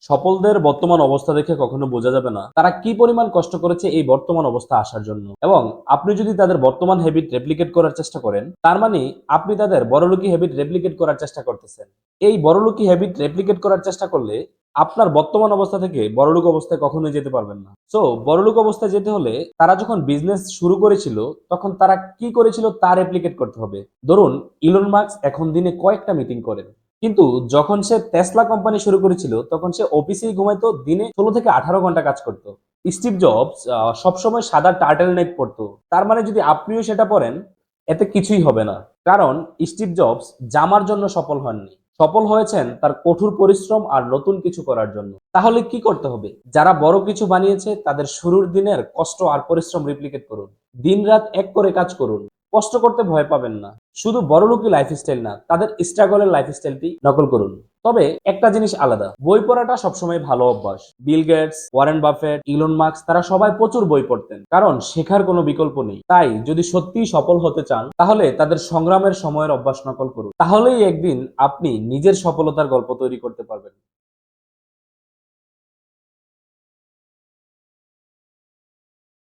সফলদের বর্তমান অবস্থা দেখে কখনো বোঝা যাবে না তারা কি পরিমাণ কষ্ট করেছে এই বর্তমান অবস্থা আসার জন্য। এবং আপনি যদি তাদের বর্তমান হ্যাবিট রেপ্লিকেট করার চেষ্টা করেন, তার মানে আপনি তাদের বড়লোকি হ্যাবিট রেপ্লিকেট করার চেষ্টা করতেছেন। এই বড়লোকি হ্যাবিট রেপ্লিকেট করার চেষ্টা করলে আপনার বর্তমান অবস্থা থেকে বড়লোক অবস্থায় কখনোই যেতে পারবেন না। সো বড়লোক অবস্থায় যেতে হলে তারা যখন বিজনেস শুরু করেছিল তখন তারা কি করেছিল তা রেপ্লিকেট করতে হবে। ধরুন, ইলন মাস্ক এখন দিনে কয়েকটা মিটিং করেন, কিন্তু যখন সে টেসলা কোম্পানি শুরু করেছিল তখন সে অফিসেই ঘুমাইতো, দিনে 16 থেকে 18 ঘন্টা কাজ করতো। স্টিভ জবস সবসময় সাদা টার্টেল নেক পরতো। তার মানে যদি আপনিও সেটা পরেন, এতে কিছুই হবে না। কারণ স্টিভ জবস জামার জন্য সফল হননি, সফল হয়েছেন তার কঠোর পরিশ্রম আর নতুন কিছু করার জন্য। তাহলে কি করতে হবে? যারা বড় কিছু বানিয়েছে তাদের শুরুর দিনের কষ্ট আর পরিশ্রম রেপ্লিকেট করুন। দিনরাত এক করে কাজ করুন। কষ্ট করতে ভয় পাবেন না। শুধু বড়লোকি লাইফস্টাইল না, তাদের স্ট্রাগলের লাইফস্টাইলটি নকল করুন। তবে একটা জিনিস আলাদা, বই পড়াটা সবসময় ভালো অভ্যাস। Bill Gates, Warren Buffett, Elon Musk তারা সবাই প্রচুর বই পড়তেন, কারণ শেখার কোনো বিকল্প নেই। তাই যদি সত্যিই সফল হতে চান তাহলে তাদের সংগ্রামের সময়ের অভ্যাস নকল করুন। তাহলেই একদিন আপনি নিজের সফলতার গল্প তৈরি করতে পারবেন।